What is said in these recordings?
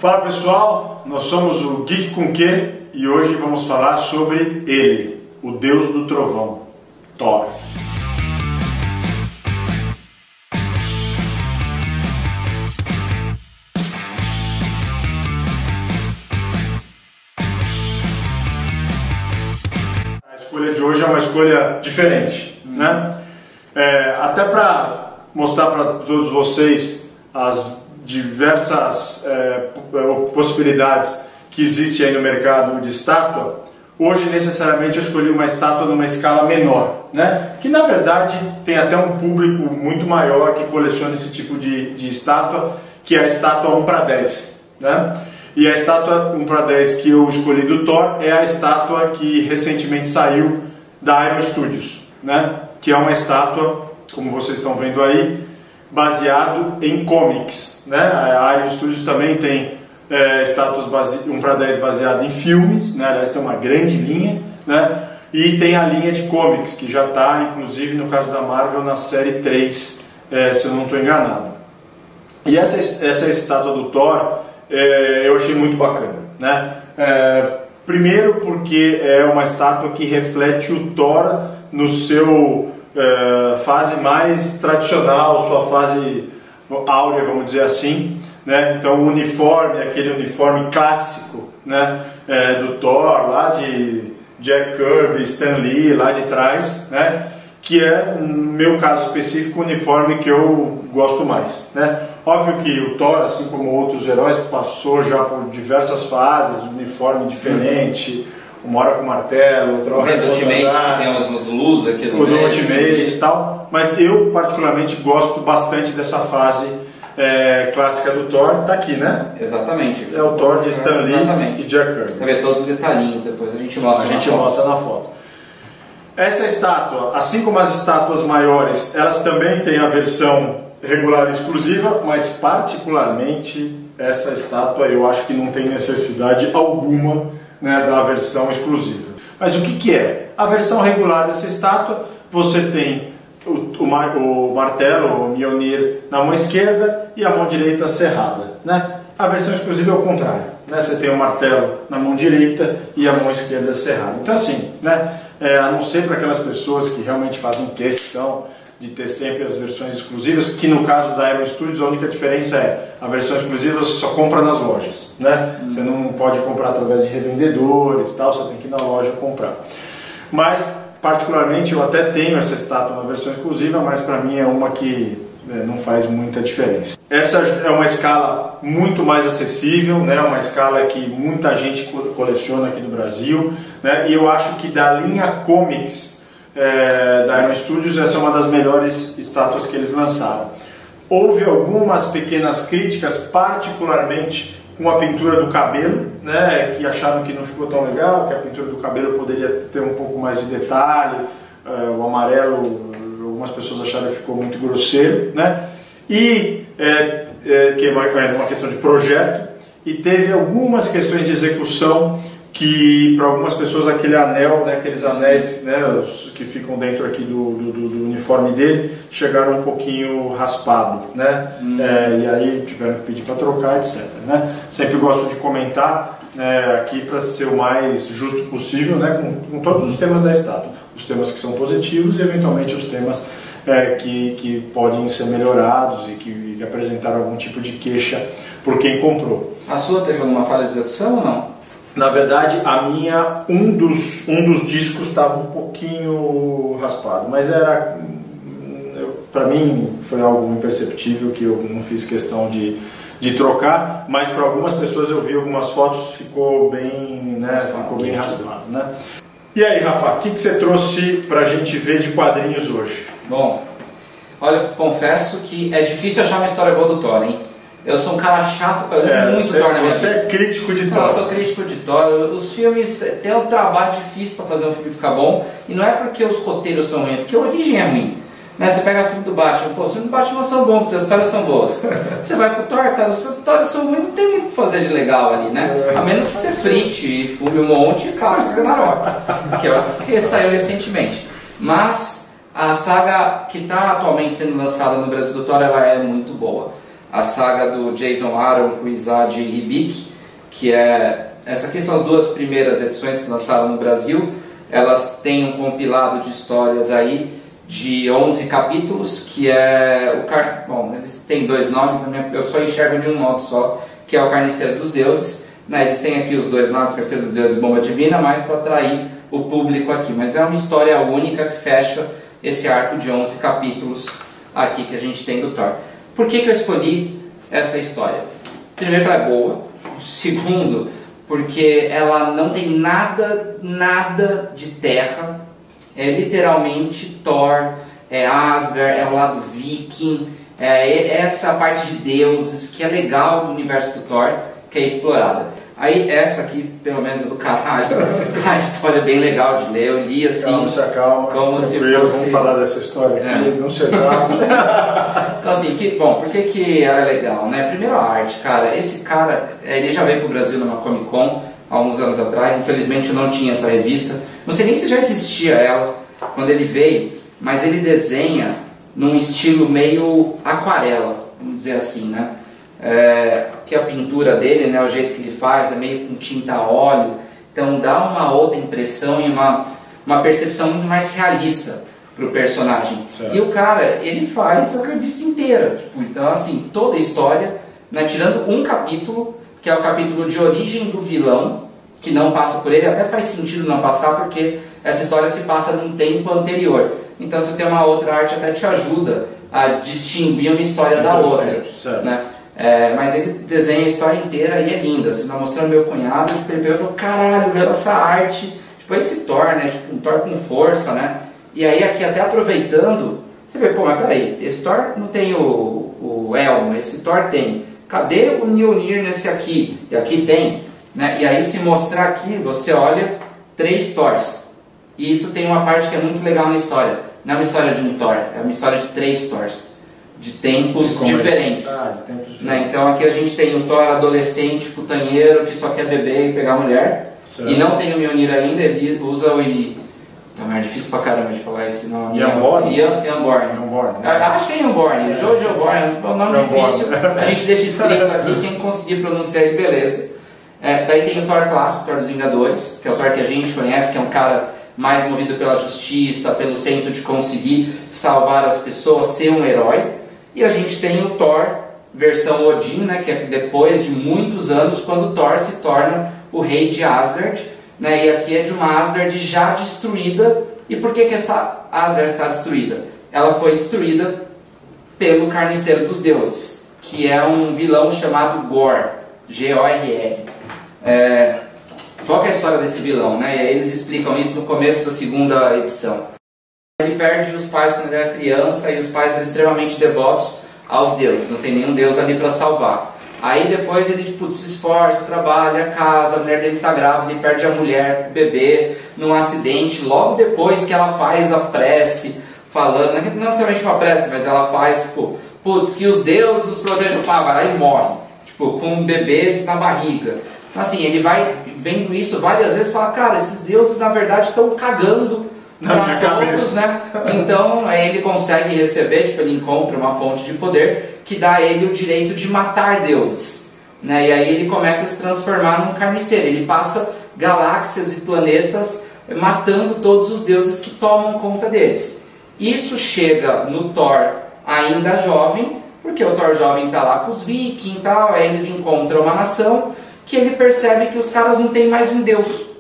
Fala pessoal, nós somos o Geek com Q e hoje vamos falar sobre ele, o Deus do Trovão, Thor. A escolha de hoje é uma escolha diferente, né? Até para mostrar para todos vocês as diversas possibilidades que existem aí no mercado de estátua, hoje necessariamente eu escolhi uma estátua numa escala menor, né? Que na verdade tem até um público muito maior que coleciona esse tipo de estátua, que é a estátua 1:10, né? E a estátua 1:10 que eu escolhi do Thor é a estátua que recentemente saiu da Iron Studios, né? Que é uma estátua, como vocês estão vendo aí, baseado em comics, né? A Iron Studios também tem estátuas 1:10 baseado em filmes, né? Aliás, tem uma grande linha, né? E tem a linha de comics, que já está, inclusive, no caso da Marvel, na série 3, se eu não estou enganado. E essa estátua do Thor, eu achei muito bacana, né? Primeiro porque é uma estátua que reflete o Thor no seu fase mais tradicional, sua fase áurea, vamos dizer assim, né? Então o uniforme, aquele uniforme clássico, né? Do Thor, lá de Jack Kirby, Stan Lee, lá de trás, né? Que é, no meu caso específico, o uniforme que eu gosto mais, né? Óbvio que o Thor, assim como outros heróis, passou já por diversas fases, uniforme diferente, uma hora com martelo, outra hora com Ultimate, que tem umas luzes aqui no meio. Ultimate e tal, mas eu particularmente gosto bastante dessa fase clássica do Thor, tá aqui, né? Exatamente. É o Thor de Stan Lee e Jack Kirby. Vai ver todos os detalhinhos, depois a gente mostra na foto. Essa estátua, assim como as estátuas maiores, elas também têm a versão regular e exclusiva, mas particularmente essa estátua eu acho que não tem necessidade alguma, né, da versão exclusiva. Mas o que é? A versão regular dessa estátua, você tem o martelo, o Mjolnir, na mão esquerda e a mão direita cerrada, né? A versão exclusiva é o contrário, né? Você tem o martelo na mão direita e a mão esquerda cerrada. Então assim, né? A não ser para aquelas pessoas que realmente fazem questão de ter sempre as versões exclusivas, que no caso da Iron Studios a única diferença é a versão exclusiva você só compra nas lojas, né? Você não pode comprar através de revendedores, tal, você tem que ir na loja comprar. Mas particularmente eu até tenho essa estátua na versão exclusiva, mas para mim é uma que não faz muita diferença. Essa é uma escala muito mais acessível, né? Uma escala que muita gente coleciona aqui no Brasil, né? E eu acho que da linha comics da Iron Studios, essa é uma das melhores estátuas que eles lançaram. Houve algumas pequenas críticas, particularmente com a pintura do cabelo, né, que acharam que não ficou tão legal, que a pintura do cabelo poderia ter um pouco mais de detalhe, o amarelo, algumas pessoas acharam que ficou muito grosseiro, né, e que é mais uma questão de projeto, e teve algumas questões de execução que para algumas pessoas aquele anel, né, aqueles anéis, né, que ficam dentro aqui do uniforme dele, chegaram um pouquinho raspado, né, e aí tiveram que pedir para trocar, etc. Né? Sempre gosto de comentar aqui para ser o mais justo possível, né, com todos os temas da estátua, os temas que são positivos e eventualmente os temas que podem ser melhorados e que apresentaram algum tipo de queixa por quem comprou. A sua teve alguma falha de execução ou não? Na verdade, a minha, um dos discos estava um pouquinho raspado, mas era, para mim, foi algo imperceptível que eu não fiz questão de trocar, mas para algumas pessoas eu vi algumas fotos, ficou bem, né, ficou bem raspado, né? E aí, Rafa, o que você trouxe para a gente ver de quadrinhos hoje? Bom, olha, confesso que é difícil achar uma história boa do Thor, hein? Eu sou um cara chato, eu li muito Thor na minha vida. Você é crítico de Thor. Não, eu sou crítico de Thor. Os filmes têm um trabalho difícil para fazer um filme ficar bom. E não é porque os roteiros são ruins, é porque a origem é ruim. Né? Você pega o filme do Batman, pô, os filmes do Batman são bons, porque as histórias são boas. Você vai pro Thor, cara, as histórias são ruins, não tem muito o que fazer de legal ali, né? A menos que você frite e fume um monte e faça o Ragnarok, que é o que saiu recentemente. Mas a saga que está atualmente sendo lançada no Brasil do Thor, ela é muito boa. a saga do Jason Aaron com Izad Ribic, que é... Essas aqui são as duas primeiras edições que lançaram no Brasil. Elas têm um compilado de histórias aí de 11 capítulos, que é o Bom, eles têm dois nomes, eu só enxergo de um modo só, que é o Carniceiro dos Deuses. Né? Eles têm aqui os dois nomes, Carniceiro dos Deuses e Bomba Divina, mais para atrair o público aqui. Mas é uma história única que fecha esse arco de 11 capítulos aqui que a gente tem do Thor. Por que eu escolhi essa história? Primeiro, que ela é boa. Segundo, porque ela não tem nada de terra. É literalmente Thor, é Asgard, é o lado viking, é essa parte de deuses que é legal do universo do Thor, que é explorada. Aí essa aqui, pelo menos é do caralho, a história é bem legal de ler, eu li assim, calma, como se fosse... Vamos falar dessa história aqui, não se sabe. Então assim, por que ela é legal, né? Primeiro a arte, cara, esse cara, ele já veio pro Brasil numa Comic Con, há alguns anos atrás, infelizmente eu não tinha essa revista, não sei nem se já existia ela quando ele veio, mas ele desenha num estilo meio aquarela, vamos dizer assim, né? Que a pintura dele, né, o jeito que ele faz é meio com tinta a óleo, então dá uma outra impressão e uma percepção muito mais realista pro personagem. Certo. E o cara, ele faz a revista inteira, tipo, então assim, toda a história, né, tirando um capítulo, que é o capítulo de origem do vilão, que não passa por ele, até faz sentido não passar, porque essa história se passa num tempo anterior. Então, se tem uma outra arte, até te ajuda a distinguir uma história da outra. Né? Mas ele desenha a história inteira e é linda. Você está mostrando meu cunhado, tipo, ele falou, caralho, velho, essa arte, tipo, esse Thor, né? Tipo, um Thor com força, né? E aí, aqui, até aproveitando, você vê, pô, mas peraí, esse Thor não tem o elmo, esse Thor tem. Cadê o Mjolnir nesse aqui? E aqui tem. Né? E aí, se mostrar aqui, você olha 3 Thors. E isso tem uma parte que é muito legal na história. Não é uma história de um Thor, é uma história de 3 Thors. De tempos diferentes. Né? Então aqui a gente tem o Thor adolescente, putanheiro, que só quer beber e pegar mulher. Certo. E não tem o Mjolnir ainda, ele usa o... Tá mais difícil pra caramba de falar esse nome. Youngborn? Acho que é Youngborn. Jojo Youngborn é um nome difícil. A gente deixa escrito aqui, quem conseguir pronunciar ele, beleza. Daí tem o Thor clássico, o Thor dos Vingadores, que é o Thor que a gente conhece, que é um cara mais movido pela justiça, pelo senso de conseguir salvar as pessoas, ser um herói. E a gente tem o Thor versão Odin, né, que é depois de muitos anos, quando Thor se torna o rei de Asgard. Né, e aqui é de uma Asgard já destruída. E por que essa Asgard está destruída? Ela foi destruída pelo Carniceiro dos Deuses, que é um vilão chamado Gorr, G-O-R-R. Qual que é a história desse vilão? Né? E aí eles explicam isso no começo da segunda edição. Ele perde os pais quando ele era criança e os pais eram extremamente devotos aos deuses, não tem nenhum deus ali para salvar. Aí depois ele se esforça, trabalha, casa, a mulher dele está grávida, ele perde a mulher, o bebê, num acidente, logo depois que ela faz a prece, falando, não necessariamente uma prece, mas ela faz, tipo, putz, que os deuses os protejam, pá, vai lá e morre, tipo, com um bebê na barriga. Então assim, ele vai vendo isso várias vezes e fala, cara, esses deuses na verdade estão cagando para todos, né? Então aí ele consegue receber, tipo, ele encontra uma fonte de poder que dá a ele o direito de matar deuses, né? E aí ele começa a se transformar num carniceiro, ele passa galáxias e planetas matando todos os deuses que tomam conta deles. Isso chega no Thor ainda jovem, porque o Thor jovem está lá com os vikings e tal, aí eles encontram uma nação que ele percebe que os caras não tem mais um deus.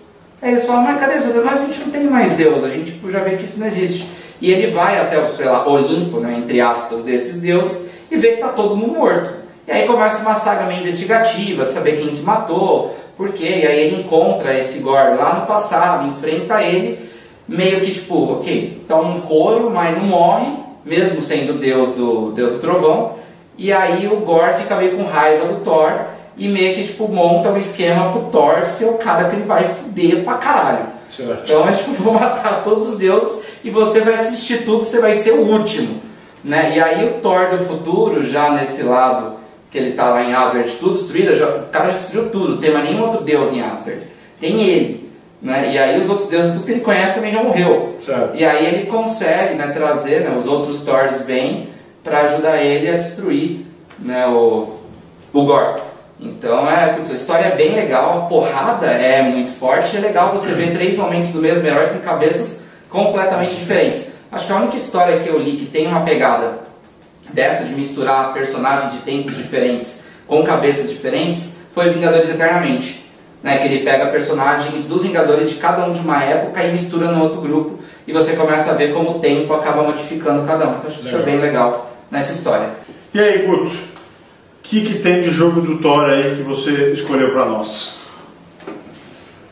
Aí eles falam, mas cadê isso? Mas a gente não tem mais deus, a gente já vê que isso não existe. E ele vai até o, sei lá, Olimpo, né, entre aspas, desses deuses, e vê que está todo mundo morto. E aí começa uma saga meio investigativa, de saber quem que matou, por quê. E aí ele encontra esse Gorr lá no passado, enfrenta ele, meio que tipo, ok, toma um couro, mas não morre, mesmo sendo Deus do trovão. E aí o Gorr fica meio com raiva do Thor, e meio que tipo monta um esquema pro Thor ser o cara que ele vai fuder pra caralho. Certo. Então é tipo, vou matar todos os deuses e você vai assistir tudo, você vai ser o último, né? E aí o Thor do futuro, já nesse lado que ele tá lá em Asgard, tudo destruído, o cara já destruiu tudo, não tem mais nenhum outro deus em Asgard, tem ele, né? E aí os outros deuses, tudo que ele conhece também já morreu. Certo. E aí ele consegue, né, trazer, né, os outros Thors vêm para ajudar ele a destruir né, o Gore. Então putz, a história é bem legal, a porrada é muito forte, é legal você ver 3 momentos do mesmo herói com cabeças completamente diferentes. Acho que a única história que eu li que tem uma pegada dessa de misturar personagens de tempos diferentes com cabeças diferentes foi Vingadores Eternamente, né, que ele pega personagens dos Vingadores de cada um de uma época e mistura no outro grupo e você começa a ver como o tempo acaba modificando cada um. Então acho que isso é bem legal nessa história. E aí, Guto? O que tem de jogo do Thor aí que você escolheu para nós?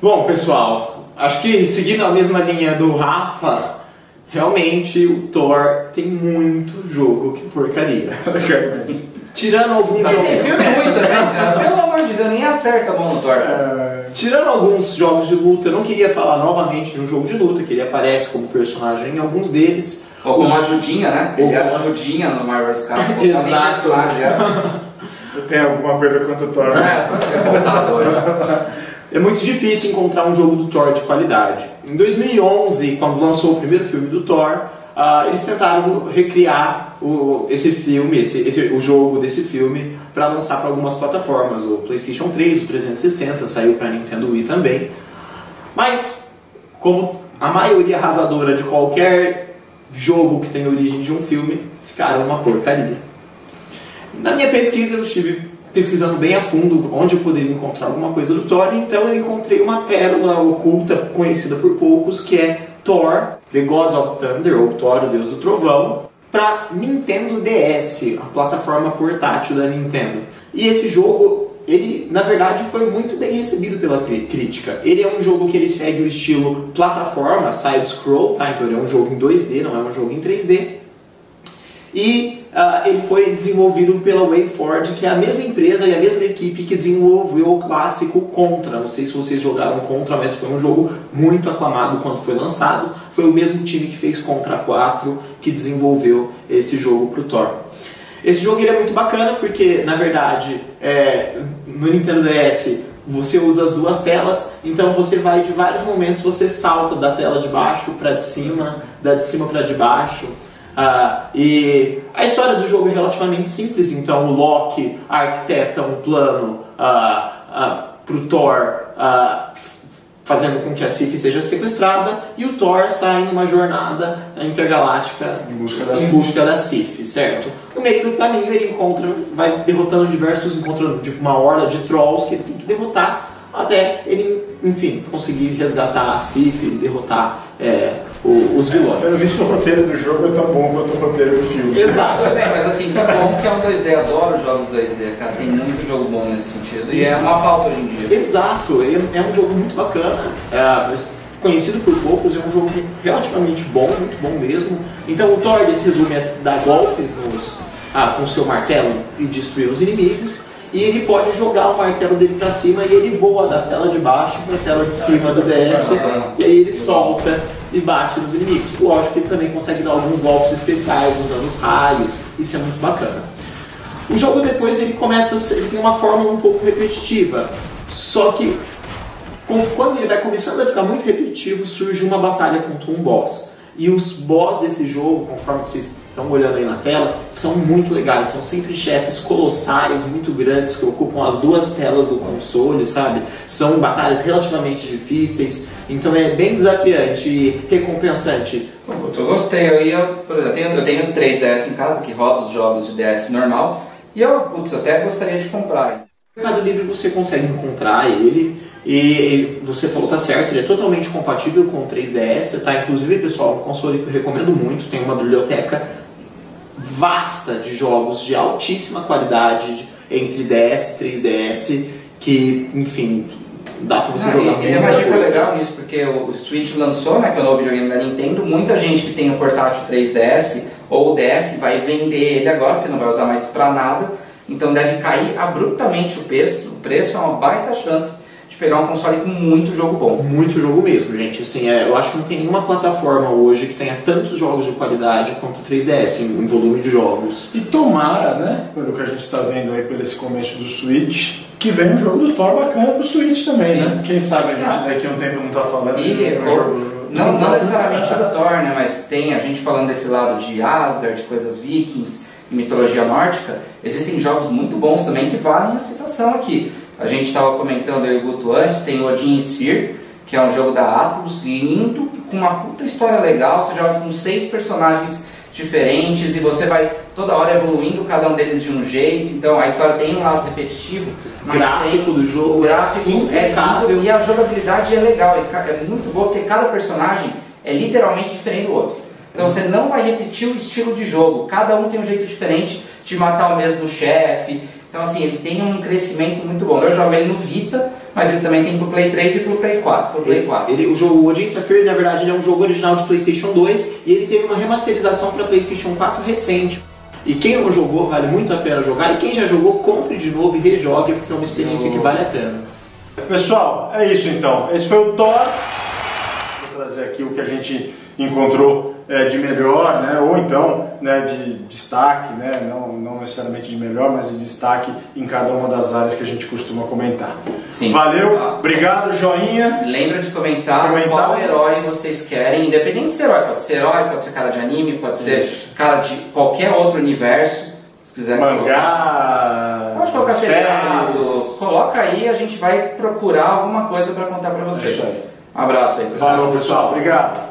Bom, pessoal, acho que seguindo a mesma linha do Rafa, realmente o Thor tem muito jogo que porcaria. Tirando alguns jogos... Tem filme ruim também, cara. Pelo amor de Deus, nem acerta a mão no Thor. Tirando alguns jogos de luta, eu não queria falar novamente de um jogo de luta, que ele aparece como personagem em alguns deles. Ou como ajudinha, né? Ele era ajudinha no Marvel's Capcom. Exato. Tem alguma coisa contra o Thor? É voltado hoje. É muito difícil encontrar um jogo do Thor de qualidade. Em 2011, quando lançou o primeiro filme do Thor, eles tentaram recriar esse filme, o jogo desse filme, para lançar para algumas plataformas. O PlayStation 3, o 360, saiu para Nintendo Wii também. Mas, como a maioria arrasadora de qualquer jogo que tem origem de um filme, ficaram uma porcaria. Na minha pesquisa, eu estive pesquisando bem a fundo onde eu poderia encontrar alguma coisa do Thor, então eu encontrei uma pérola oculta, conhecida por poucos, que é Thor, The God of Thunder, ou Thor, o Deus do Trovão, para Nintendo DS, a plataforma portátil da Nintendo. E esse jogo, ele, na verdade, foi muito bem recebido pela crítica. Ele é um jogo que ele segue o estilo plataforma, side-scroll, tá? Então ele é um jogo em 2D, não é um jogo em 3D. E ele foi desenvolvido pela WayForward, que é a mesma empresa e a mesma equipe que desenvolveu o clássico Contra. Não sei se vocês jogaram Contra, mas foi um jogo muito aclamado quando foi lançado. Foi o mesmo time que fez Contra 4 que desenvolveu esse jogo para o Thor. Esse jogo ele é muito bacana porque, na verdade, no Nintendo DS você usa as duas telas, então você vai de vários momentos, você salta da tela de baixo para de cima, da de cima para de baixo. E a história do jogo é relativamente simples, então o Loki arquiteta um plano para o Thor, fazendo com que a Sif seja sequestrada, e o Thor sai em uma jornada intergaláctica em busca da Sif, certo? No meio do caminho ele vai derrotando encontrando uma horda de trolls que ele tem que derrotar, até ele, enfim, conseguir resgatar a Sif e derrotar os vilões. Pelo visto, o roteiro do jogo é tão bom quanto o roteiro do filme. Exato. Tudo bem, mas assim, que bom que é um 2D. Adoro jogos 2D, cara. Tem muito jogo bom nesse sentido. E é uma falta hoje em dia. Exato. É um jogo muito bacana. Conhecido por poucos, é um jogo relativamente bom, muito bom mesmo. Então o Thor se resume a dar golpes com seu martelo e destruir os inimigos. E ele pode jogar o martelo dele pra cima e ele voa da tela de baixo pra tela de cima do DS. E aí ele solta e bate nos inimigos. Lógico que ele também consegue dar alguns golpes especiais usando os raios. Isso é muito bacana. O jogo depois ele tem uma fórmula um pouco repetitiva. Só que quando ele vai começando a ficar muito repetitivo, surge uma batalha contra um boss. E os boss desse jogo, conforme vocês estão olhando aí na tela, são muito legais. São sempre chefes colossais, muito grandes, que ocupam as duas telas do console, sabe? São batalhas relativamente difíceis, então é bem desafiante e recompensante. Eu gostei, eu tenho 3 DS em casa, que roda os jogos de DS normal, e eu até gostaria de comprar. No Mercado Livre você consegue encontrar ele. E você falou, tá certo, ele é totalmente compatível com o 3DS, tá? Inclusive, pessoal, um console que eu recomendo muito, tem uma biblioteca vasta de jogos de altíssima qualidade entre DS e 3DS, que, enfim, dá pra você jogar muita coisa. É uma dica coisa. legal nisso, porque o Switch lançou, né, que é o novo videogame da Nintendo, muita gente que tem o portátil 3DS ou o DS vai vender ele agora, porque não vai usar mais pra nada, então deve cair abruptamente o preço é uma baita chance pegar um console com muito jogo bom. Muito jogo mesmo, gente. Assim, eu acho que não tem nenhuma plataforma hoje que tenha tantos jogos de qualidade quanto o 3DS em volume de jogos. E tomara, né, pelo que a gente está vendo aí pelo esse começo do Switch, que vem um jogo do Thor bacana pro Switch também, sim, né? Quem sabe a gente daqui a um tempo não está falando de um jogo... Não necessariamente do Thor, né, mas tem a gente falando desse lado de Asgard, coisas vikings, em mitologia nórdica, existem jogos muito bons também que valem a citação aqui. A gente estava comentando aí o Guto antes, tem o Odin Sphere, que é um jogo da Atlus, lindo, com uma puta história legal, você joga com 6 personagens diferentes e você vai toda hora evoluindo cada um deles de um jeito, então a história tem um lado repetitivo, mas gráfico do jogo, o gráfico é impecável lindo, e a jogabilidade é legal, é muito boa porque cada personagem é literalmente diferente do outro. Então você não vai repetir o estilo de jogo, cada um tem um jeito diferente de matar o mesmo chefe. Então assim, ele tem um crescimento muito bom. Eu jogo ele no Vita, mas ele também tem pro Play 3 e pro Play 4. O jogo Odin Sphere, na verdade, ele é um jogo original de PlayStation 2 e ele teve uma remasterização para PlayStation 4 recente. E quem não jogou, vale muito a pena jogar. E quem já jogou, compre de novo e rejogue, porque é uma experiência que vale a pena. Pessoal, é isso então. Esse foi o Thor. Vou trazer aqui o que a gente encontrou de melhor, né? Ou então, né, de destaque, né? Não necessariamente de melhor, mas de destaque em cada uma das áreas que a gente costuma comentar. Sim. Valeu, obrigado, joinha. Lembra de comentar qual herói vocês querem, independente de ser herói, pode ser cara de anime, pode ser cara de qualquer outro universo, se quiser mangá, pode colocar seriado, coloca aí, a gente vai procurar alguma coisa para contar para vocês. É isso aí. Um abraço aí, pessoal. Valeu, pessoal, obrigado.